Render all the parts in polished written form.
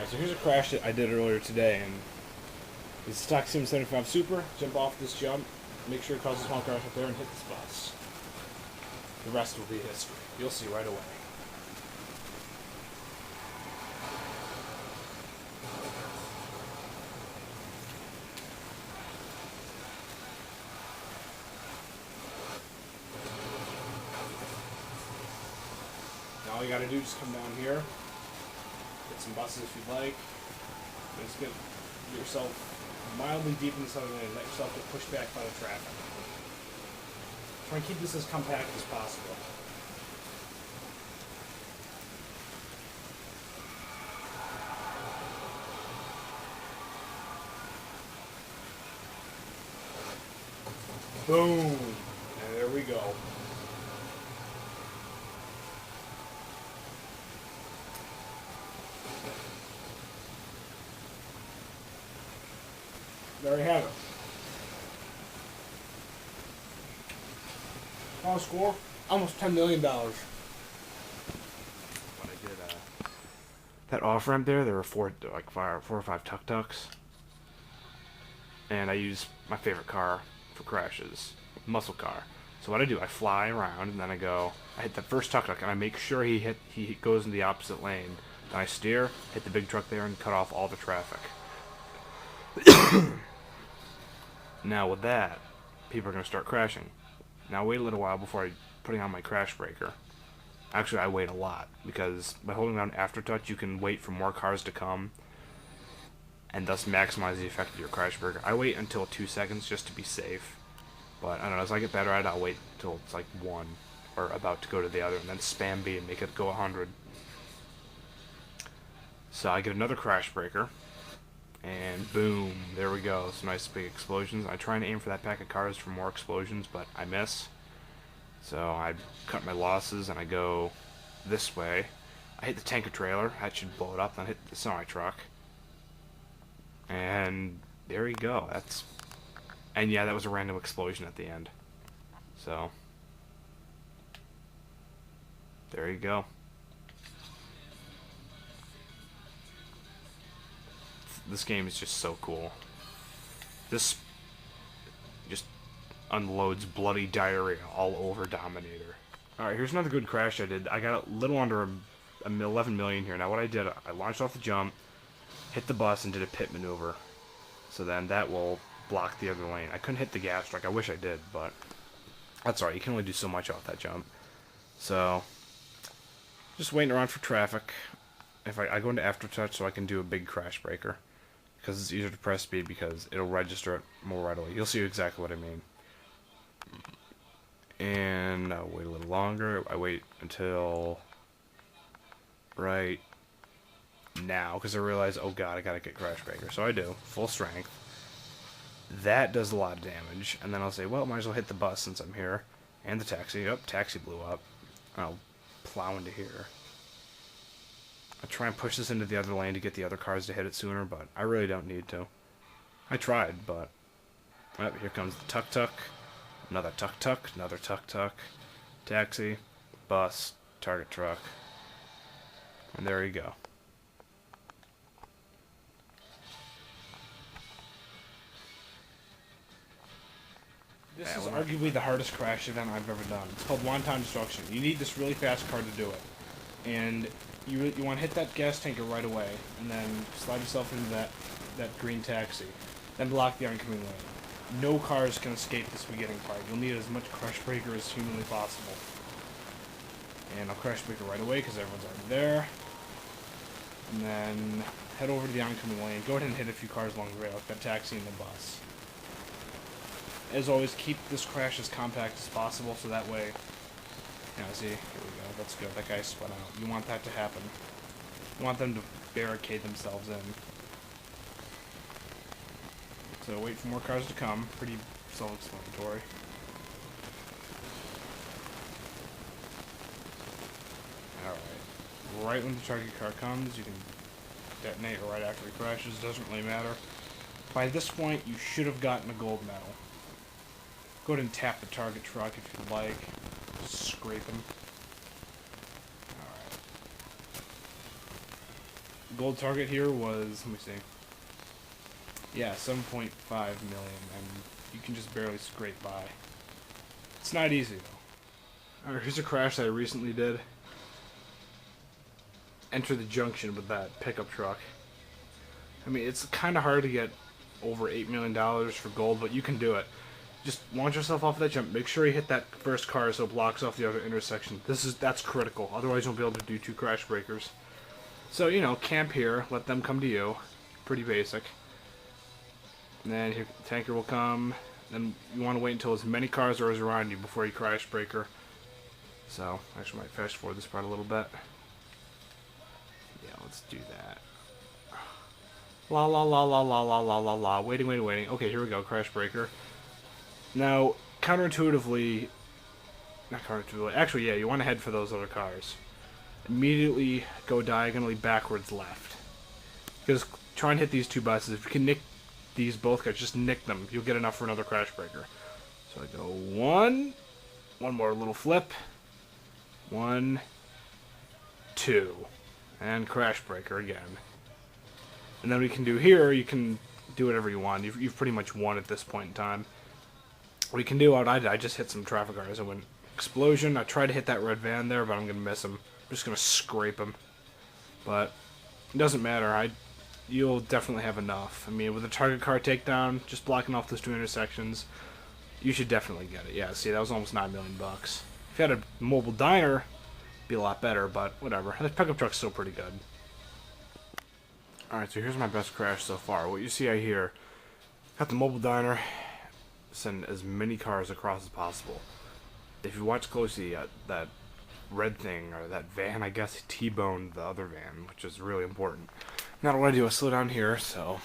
Alright, so here's a crash that I did earlier today, and it's stock Sim75 Super. Jump off this jump, make sure it causes small cars up there, and hit this bus. The rest will be history. You'll see right away. Now all you gotta do is just come down here, get some buses if you'd like, and just get yourself mildly deep in the southern lane and let yourself get pushed back by the traffic. Try and keep this as compact as possible. Boom! And there we go. There you have it. Final score, almost $10 million. When I did that off ramp there were four or five tuk-tuks, and I use my favorite car for crashes, muscle car. So what I do, I fly around, and then I hit the first tuk-tuk, and I make sure he goes in the opposite lane. Then I steer, hit the big truck there, and cut off all the traffic. Now with that, people are going to start crashing. Now wait a little while before putting on my crash breaker. Actually, I wait a lot, because by holding down aftertouch, you can wait for more cars to come, and thus maximize the effect of your crash breaker. I wait until 2 seconds just to be safe, but I don't know, as I get better at it, I'll wait until it's like 1, or about to go to the other, and then spam B and make it go 100. So I get another crash breaker, and boom, there we go. Some nice big explosions. I try and aim for that pack of cars for more explosions, but I miss. So I cut my losses and I go this way. I hit the tanker trailer, that should blow it up, then I hit the semi-truck. And there you go. And yeah, that was a random explosion at the end. So there you go. This game is just so cool. This just unloads bloody diarrhea all over Dominator. Alright, here's another good crash I did. I got a little under 11 million here. Now what I did, I launched off the jump, hit the bus, and did a pit maneuver. So then that will block the other lane. I couldn't hit the gas truck. I wish I did, but that's alright. You can only do so much off that jump. So, just waiting around for traffic. If I go into aftertouch so I can do a big crash breaker. Because it's easier to press speed because it'll register it more readily. You'll see exactly what I mean. And I'll wait a little longer. I wait until right now because I realize, oh god, I gotta get crash breaker. So I do, full strength. That does a lot of damage. And then I'll say, well, might as well hit the bus since I'm here. And the taxi. Yep, taxi blew up. I'll plow into here. I try and push this into the other lane to get the other cars to hit it sooner, but I really don't need to. I tried, but oh, here comes the tuk-tuk, another tuk-tuk, another tuk-tuk, taxi, bus, target truck, and there you go. This is arguably the hardest crash event I've ever done. It's called Wanton Destruction. You need this really fast car to do it. And you want to hit that gas tanker right away, and then slide yourself into that green taxi. Then block the oncoming lane. No cars can escape this beginning part. You'll need as much crash breaker as humanly possible. And I'll crash breaker right away because everyone's already there. And then head over to the oncoming lane. Go ahead and hit a few cars along the way, like that taxi and the bus. As always, keep this crash as compact as possible, so that way... Yeah, see, here we go, that's good, that guy spun out. You want that to happen. You want them to barricade themselves in. So wait for more cars to come, pretty self-explanatory. Alright, right when the target car comes, you can detonate right after it crashes, doesn't really matter. By this point, you should have gotten a gold medal. Go ahead and tap the target truck if you'd like. Scrape him. Alright. gold target here was, let me see. Yeah, 7.5 million, and you can just barely scrape by. It's not easy, though. Alright, here's a crash that I recently did. Enter the Junction with that pickup truck. I mean, it's kind of hard to get over $8 million for gold, but you can do it. Just launch yourself off that jump. Make sure you hit that first car so it blocks off the other intersection. That's critical. Otherwise, you won't be able to do 2 crash breakers. So, you know, camp here. Let them come to you. Pretty basic. And then here, the tanker will come. Then you want to wait until as many cars are around you before you crash breaker. So, actually, I might fast forward this part a little bit. Yeah, let's do that. La la la la la la la la la. Waiting. Okay, here we go. Crash breaker. Now, counterintuitively, not counterintuitively, actually, yeah, you want to head for those other cars. Immediately go diagonally backwards left. Because try and hit these 2 buses. If you can nick these both guys, just nick them. You'll get enough for another crash breaker. So I go 1, one more little flip, 1, 2, and crash breaker again. And then we can do here, you can do whatever you want. You've pretty much won at this point in time. What you can do, what I did, I just hit some traffic cars. I went explosion. I tried to hit that red van there, but I'm going to miss him. I'm just going to scrape him. But it doesn't matter. You'll definitely have enough. I mean, with a target car takedown, just blocking off those 2 intersections, you should definitely get it. Yeah, see, that was almost $9 million. If you had a mobile diner, it'd be a lot better, but whatever. The pickup truck's still pretty good. Alright, so here's my best crash so far. What you see I here, got the mobile diner, send as many cars across as possible. If you watch closely, that red thing, or that van, I guess, T-boned the other van, which is really important. Now what I do, I slow down here, so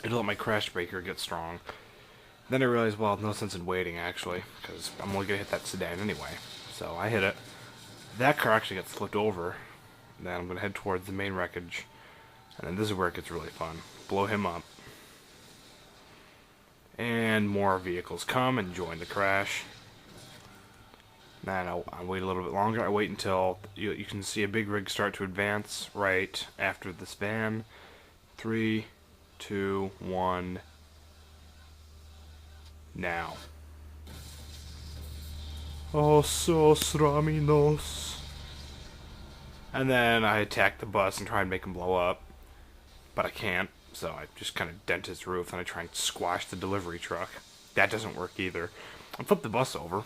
it'll let my crash breaker get strong. Then I realized, well, no sense in waiting, actually, because I'm only going to hit that sedan anyway. So I hit it. That car actually gets flipped over. Then I'm going to head towards the main wreckage. And then this is where it gets really fun. Blow him up. And more vehicles come and join the crash. Then I wait a little bit longer. I wait until you can see a big rig start to advance right after this van. 3, 2, 1. Now. Osos Raminos. And then I attack the bus and try and make him blow up. But I can't, so I just kind of dent his roof and I try and squash the delivery truck. That doesn't work either. I flip the bus over.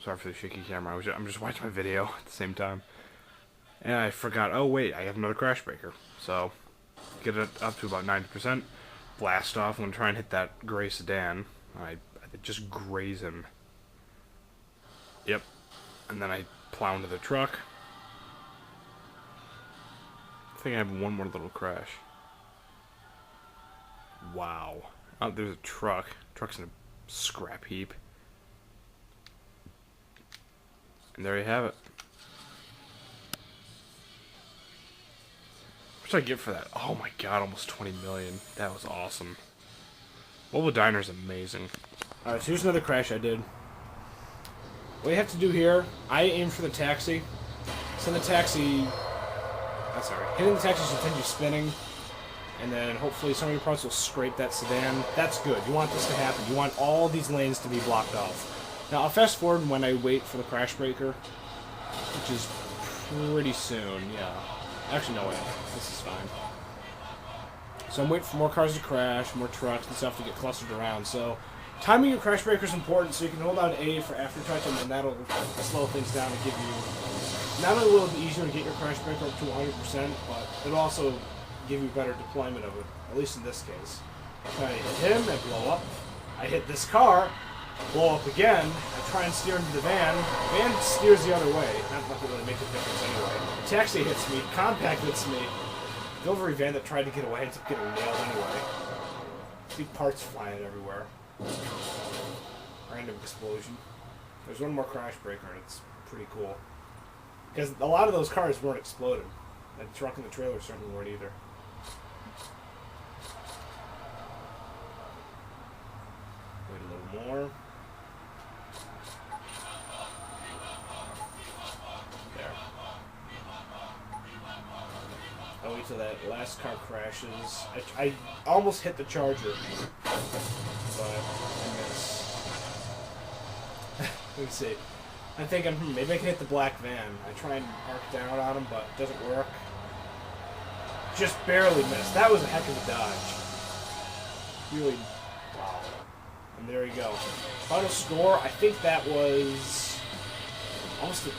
Sorry for the shaky camera. I'm just watching my video at the same time. And I forgot, oh wait, I have another crash breaker. So, get it up to about 90%. Blast off. I'm going to try and hit that gray sedan. I just graze him. Yep. And then I plow into the truck. I think I have one more little crash. Wow. Oh, there's a truck. Truck's in a scrap heap. And there you have it. What should I get for that? Oh my god, almost 20 million. That was awesome. Mobile Diner's amazing. Alright, so here's another crash I did. What you have to do here, I aim for the taxi. Send the taxi... hitting the taxi should send you spinning. And then hopefully some of your parts will scrape that sedan. That's good. You want this to happen. You want all these lanes to be blocked off. Now, I'll fast forward when I wait for the crash breaker, which is pretty soon, yeah. Actually, no, wait. This is fine. So I'm waiting for more cars to crash, more trucks and stuff to get clustered around. So timing your crash breaker is important, so you can hold down A for aftertouch, and then that'll slow things down and give you... Not only will it be easier to get your crash breaker up to 100%, but it'll also give you better deployment of it, at least in this case. I hit him, I blow up. I hit this car, blow up again. I try and steer into the van. The van steers the other way. Not that really make a difference anyway. The taxi hits me. Compact hits me. The delivery van that tried to get away ends up getting nailed anyway. Big parts flying everywhere. Random explosion. There's one more crash breaker, and it's pretty cool. Because a lot of those cars weren't exploded. The truck and the trailer certainly weren't either. Wait a little more. There. wait till that last car crashes. I almost hit the Charger, but I missed. Let me see. I'm thinking, maybe I can hit the black van. I try and arc down on him, but it doesn't work. Just barely missed. That was a heck of a dodge. Really, wow. And there you go. Final score, I think that was almost, a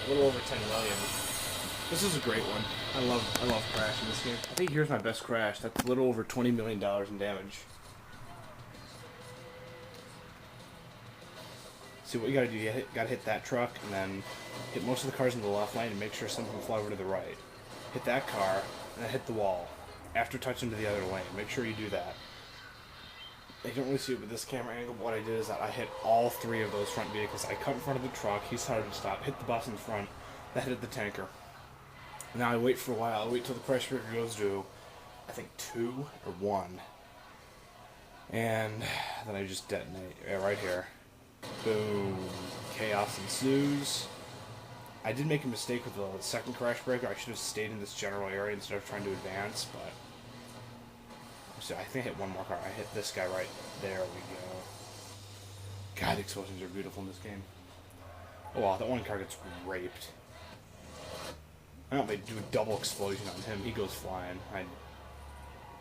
little over 10 million. This is a great one. I love Crash in this game. I think here's my best Crash. That's a little over $20 million in damage. See what you gotta do, you gotta hit that truck, and then hit most of the cars in the left lane, and make sure some can fly over to the right. Hit that car, and then hit the wall. After touching to the other lane, make sure you do that. I don't really see it with this camera angle, but what I did is that I hit all three of those front vehicles. I cut in front of the truck, he started to stop, hit the bus in front, that hit the tanker. Now I wait for a while, I wait till the crash breaker goes to, I think 2 or 1. And then I just detonate, right here. Boom. Chaos ensues. I did make a mistake with the second crash breaker. I should have stayed in this general area instead of trying to advance, but... So I think I hit one more car. I hit this guy right there. We go. God, explosions are beautiful in this game. Oh wow, that one car gets raped. I don't know if they do a double explosion on him. He goes flying. I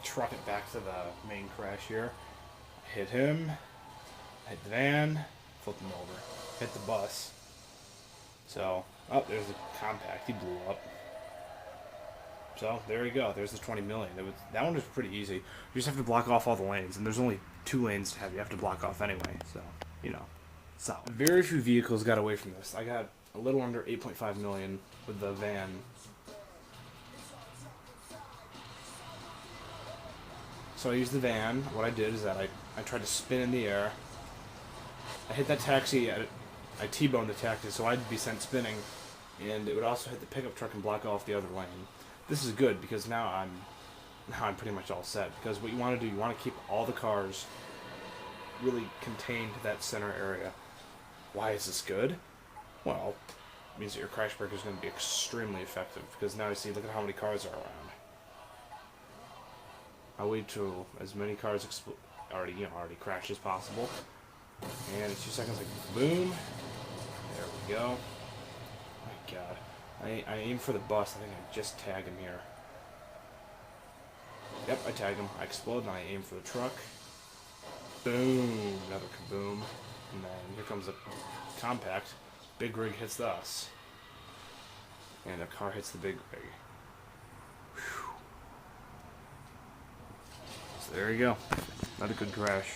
truck it back to the main crash here. Hit him. Hit the van. Flip him over. Hit the bus. So, oh, there's the compact. He blew up. So, there you go. There's the 20 million. That one was pretty easy. You just have to block off all the lanes, and there's only 2 lanes to have. You have to block off anyway, so, you know. So, very few vehicles got away from this. I got a little under 8.5 million with the van. So I used the van. What I did is that I tried to spin in the air. I hit that taxi, I T-boned the taxi, so I'd be sent spinning, and it would also hit the pickup truck and block off the other lane. This is good, because now I'm pretty much all set, because what you want to do, you want to keep all the cars really contained to that center area. Why is this good? Well, it means that your crash breaker is going to be extremely effective, because now you see, look at how many cars are around. I wait till as many cars already crash as possible. And in 2 seconds, like, boom. There we go. My God. I aim for the bus. I think I just tag him here. Yep, I tag him. I explode, and I aim for the truck. Boom. Another kaboom. And then here comes a compact. Big rig hits us. And the car hits the big rig. Whew. So there you go. Not a good crash.